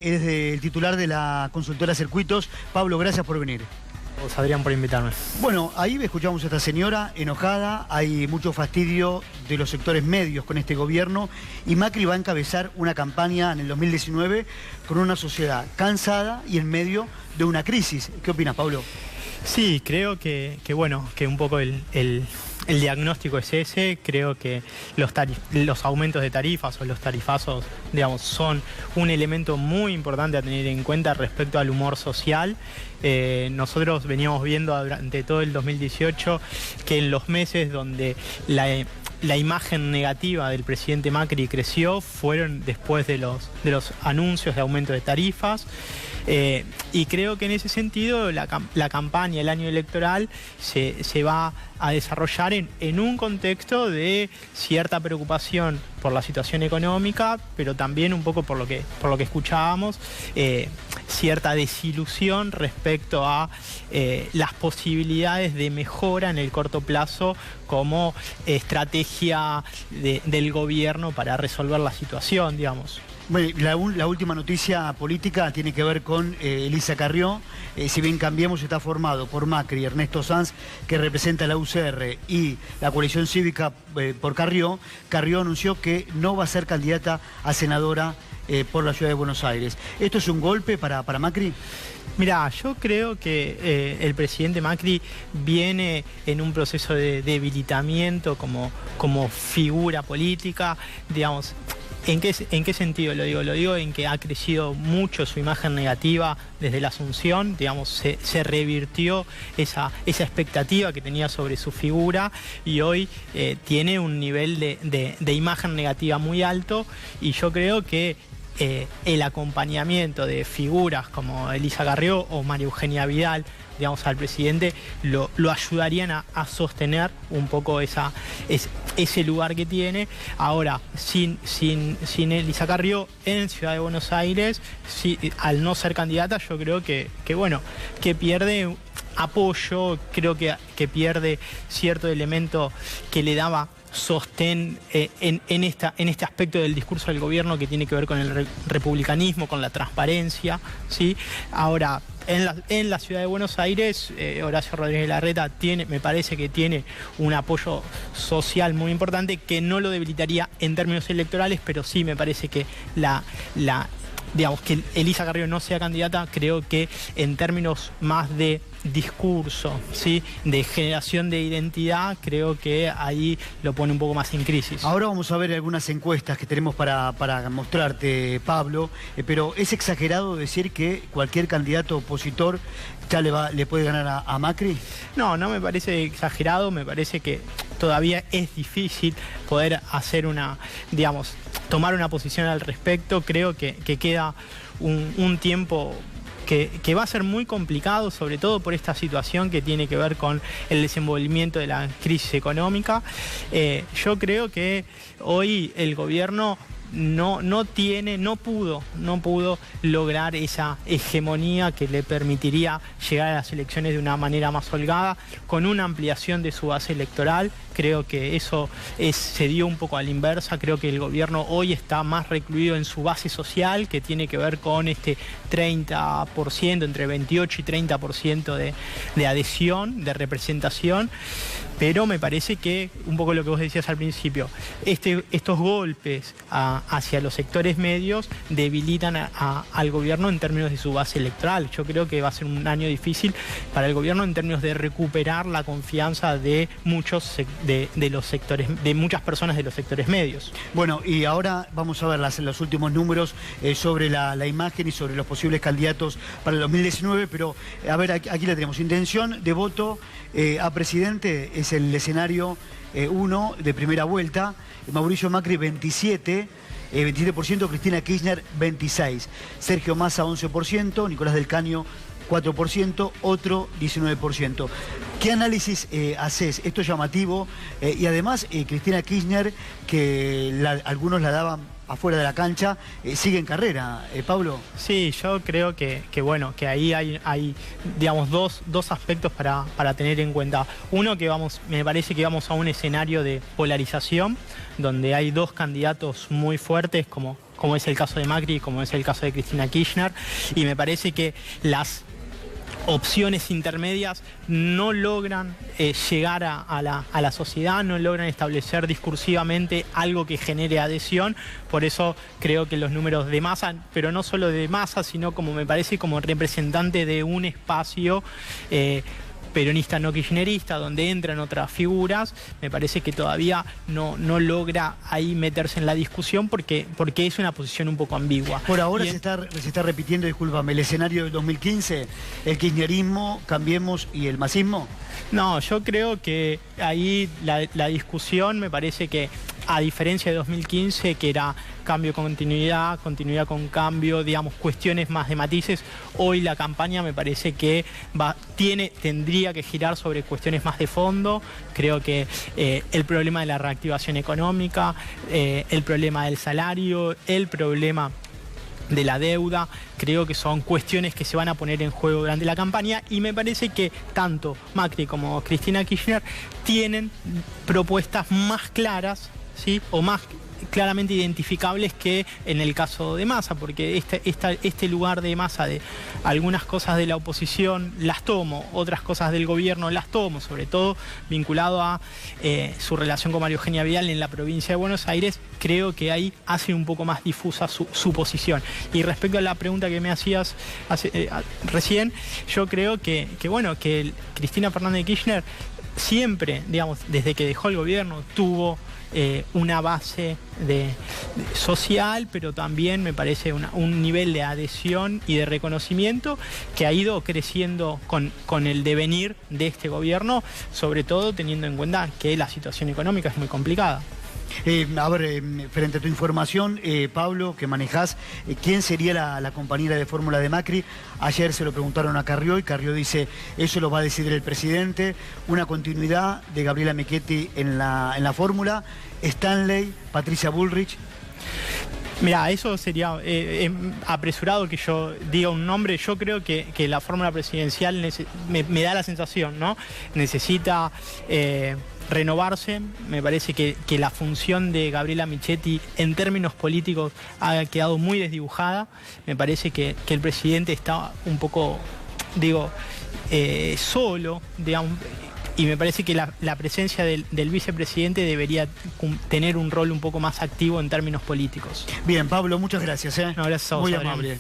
eres el titular de la consultora Circuitos. Pablo, gracias por venir. Vos, Adrián, por invitarme. Bueno, ahí escuchamos a esta señora enojada, hay mucho fastidio de los sectores medios con este gobierno y Macri va a encabezar una campaña en el 2019 con una sociedad cansada y en medio de una crisis. ¿Qué opinas, Pablo? Sí, creo que un poco el diagnóstico es ese. Creo que los aumentos de tarifas o los tarifazos, digamos, son un elemento muy importante a tener en cuenta respecto al humor social. Nosotros veníamos viendo durante todo el 2018 que en los meses donde la imagen negativa del presidente Macri creció fueron después de los anuncios de aumento de tarifas. Y creo que en ese sentido la campaña, el año electoral, se va a desarrollar en un contexto de cierta preocupación por la situación económica, pero también un poco por lo que escuchábamos, cierta desilusión respecto a las posibilidades de mejora en el corto plazo como estrategia del gobierno para resolver la situación, digamos. Bueno, la última noticia política tiene que ver con Elisa Carrió. Si bien Cambiemos está formado por Macri y Ernesto Sanz, que representa la UCR, y la coalición cívica por Carrió. Carrió anunció que no va a ser candidata a senadora por la ciudad de Buenos Aires. ¿Esto es un golpe para Macri? Mirá, yo creo que el presidente Macri viene en un proceso de debilitamiento como figura política, digamos. ¿En qué sentido lo digo? Lo digo en que ha crecido mucho su imagen negativa desde la Asunción, digamos, se revirtió esa expectativa que tenía sobre su figura y hoy tiene un nivel de imagen negativa muy alto, y yo creo que el acompañamiento de figuras como Elisa Carrió o María Eugenia Vidal, digamos, al presidente, lo ayudarían a sostener un poco ese lugar que tiene. Ahora, sin Elisa Carrió en Ciudad de Buenos Aires, al no ser candidata, yo creo que pierde apoyo, creo que pierde cierto elemento que le daba sostén en este aspecto del discurso del gobierno que tiene que ver con el republicanismo, con la transparencia, ¿sí? Ahora, en la ciudad de Buenos Aires, Horacio Rodríguez Larreta me parece que tiene un apoyo social muy importante que no lo debilitaría en términos electorales, pero sí me parece que digamos, que Elisa Carrió no sea candidata, creo que en términos más de discurso, ¿sí?, de generación de identidad, creo que ahí lo pone un poco más en crisis. Ahora vamos a ver algunas encuestas que tenemos para mostrarte, Pablo, pero ¿es exagerado decir que cualquier candidato opositor ya le puede ganar a Macri? No me parece exagerado, me parece que todavía es difícil poder hacer tomar una posición al respecto. Creo que queda un tiempo que va a ser muy complicado, sobre todo por esta situación que tiene que ver con el desenvolvimiento de la crisis económica. Yo creo que hoy el gobierno no pudo lograr esa hegemonía que le permitiría llegar a las elecciones de una manera más holgada, con una ampliación de su base electoral. Creo que eso se dio un poco a la inversa. Creo que el gobierno hoy está más recluido en su base social, que tiene que ver con este 30%, entre 28 y 30% de adhesión, de representación. Pero me parece que, un poco lo que vos decías al principio, estos golpes hacia los sectores medios debilitan al gobierno en términos de su base electoral. Yo creo que va a ser un año difícil para el gobierno en términos de recuperar la confianza de muchas personas de los sectores medios. Bueno, y ahora vamos a ver los últimos números sobre la imagen y sobre los posibles candidatos para el 2019, pero a ver, aquí la tenemos. Intención de voto a presidente es el escenario 1 de primera vuelta. Mauricio Macri 27%, Cristina Kirchner 26%, Sergio Massa 11%, Nicolás del Caño 4%, otro 19%. ¿Qué análisis haces? Esto es llamativo y además Cristina Kirchner, que algunos la daban afuera de la cancha, sigue en carrera. Pablo. Sí, yo creo que bueno, que ahí hay digamos, dos aspectos para tener en cuenta. Uno, que me parece que vamos a un escenario de polarización, donde hay dos candidatos muy fuertes, como es el caso de Macri, como es el caso de Cristina Kirchner, y me parece que las opciones intermedias no logran llegar a la sociedad, no logran establecer discursivamente algo que genere adhesión. Por eso creo que los números de Massa, pero no solo de Massa, sino como me parece como representante de un espacio peronista no kirchnerista, donde entran otras figuras, me parece que todavía no logra ahí meterse en la discusión porque es una posición un poco ambigua. Por ahora se está repitiendo, discúlpame, el escenario del 2015, el kirchnerismo, Cambiemos y el masismo. No, yo creo que ahí la discusión me parece que, a diferencia de 2015, que era cambio con continuidad, continuidad con cambio, digamos, cuestiones más de matices, hoy la campaña me parece que tendría que girar sobre cuestiones más de fondo. Creo que el problema de la reactivación económica, el problema del salario, el problema de la deuda, creo que son cuestiones que se van a poner en juego durante la campaña, y me parece que tanto Macri como Cristina Kirchner tienen propuestas más claras, ¿sí?, o más claramente identificables que en el caso de Massa, porque este lugar de Massa, de algunas cosas de la oposición las tomo, otras cosas del gobierno las tomo, sobre todo vinculado a su relación con María Eugenia Vidal en la provincia de Buenos Aires, creo que ahí hace un poco más difusa su posición. Y respecto a la pregunta que me hacías recién, yo creo que Cristina Fernández de Kirchner siempre, digamos, desde que dejó el gobierno, tuvo una base social, pero también me parece un nivel de adhesión y de reconocimiento que ha ido creciendo con el devenir de este gobierno, sobre todo teniendo en cuenta que la situación económica es muy complicada. A ver, frente a tu información, Pablo, que manejás, ¿quién sería la compañera de fórmula de Macri? Ayer se lo preguntaron a Carrió y Carrió dice, eso lo va a decidir el presidente, una continuidad de Gabriela Michetti en la fórmula, Stanley, Patricia Bullrich. Mira, eso sería apresurado que yo diga un nombre. Yo creo que la fórmula presidencial me da la sensación, ¿no? Necesita renovarse. Me parece que la función de Gabriela Michetti en términos políticos ha quedado muy desdibujada. Me parece que el presidente está un poco, solo, digamos. Y me parece que la presencia del vicepresidente debería tener un rol un poco más activo en términos políticos. Bien, Pablo, muchas gracias. No, gracias a vos, muy Adrián. amable.